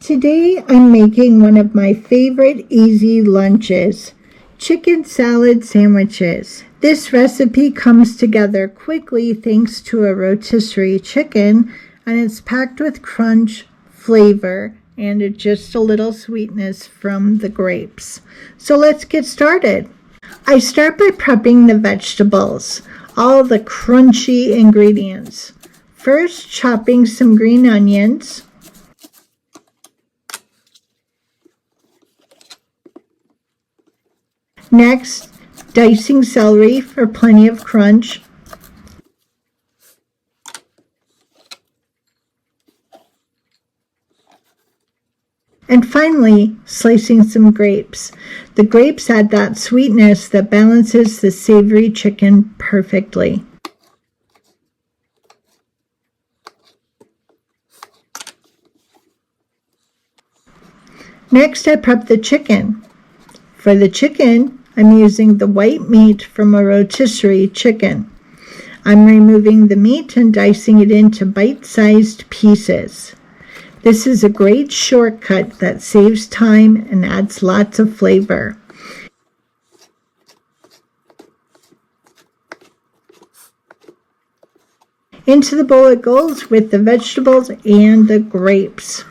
Today I'm making one of my favorite easy lunches, chicken salad sandwiches. This recipe comes together quickly thanks to a rotisserie chicken, and it's packed with crunch, flavor, and just a little sweetness from the grapes. So let's get started. I start by prepping the vegetables, all the crunchy ingredients. First, chopping some green onions. Next, dicing celery for plenty of crunch. And finally, slicing some grapes. The grapes add that sweetness that balances the savory chicken perfectly. Next, I prep the chicken. For the chicken, I'm using the white meat from a rotisserie chicken. I'm removing the meat and dicing it into bite-sized pieces. This is a great shortcut that saves time and adds lots of flavor. Into the bowl it goes with the vegetables and the grapes.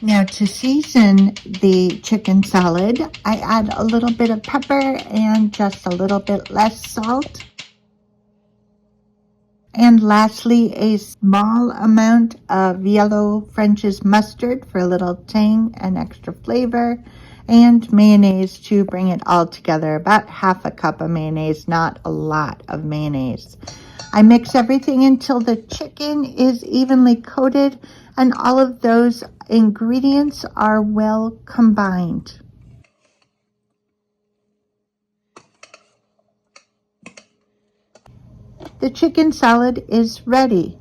Now, to season the chicken salad, I add a little bit of pepper and just a little bit less salt. And lastly, a small amount of yellow French's mustard for a little tang and extra flavor, and mayonnaise to bring it all together. About half a cup of mayonnaise, not a lot of mayonnaise. I mix everything until the chicken is evenly coated and all of those ingredients are well combined. The chicken salad is ready.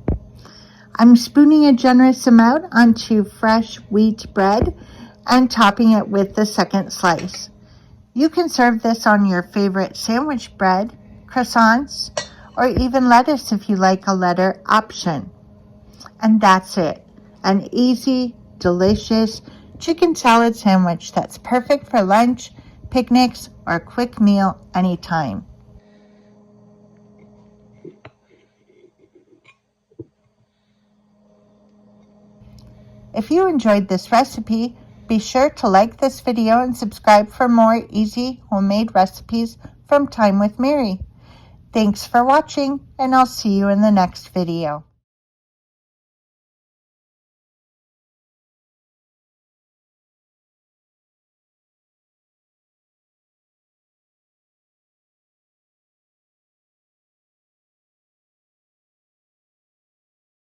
I'm spooning a generous amount onto fresh wheat bread and topping it with the second slice. You can serve this on your favorite sandwich bread, croissants, or even lettuce if you like a letter option. And that's it. An easy, delicious chicken salad sandwich that's perfect for lunch, picnics, or a quick meal anytime. If you enjoyed this recipe, be sure to like this video and subscribe for more easy homemade recipes from Time with Mary. Thanks for watching, and I'll see you in the next video.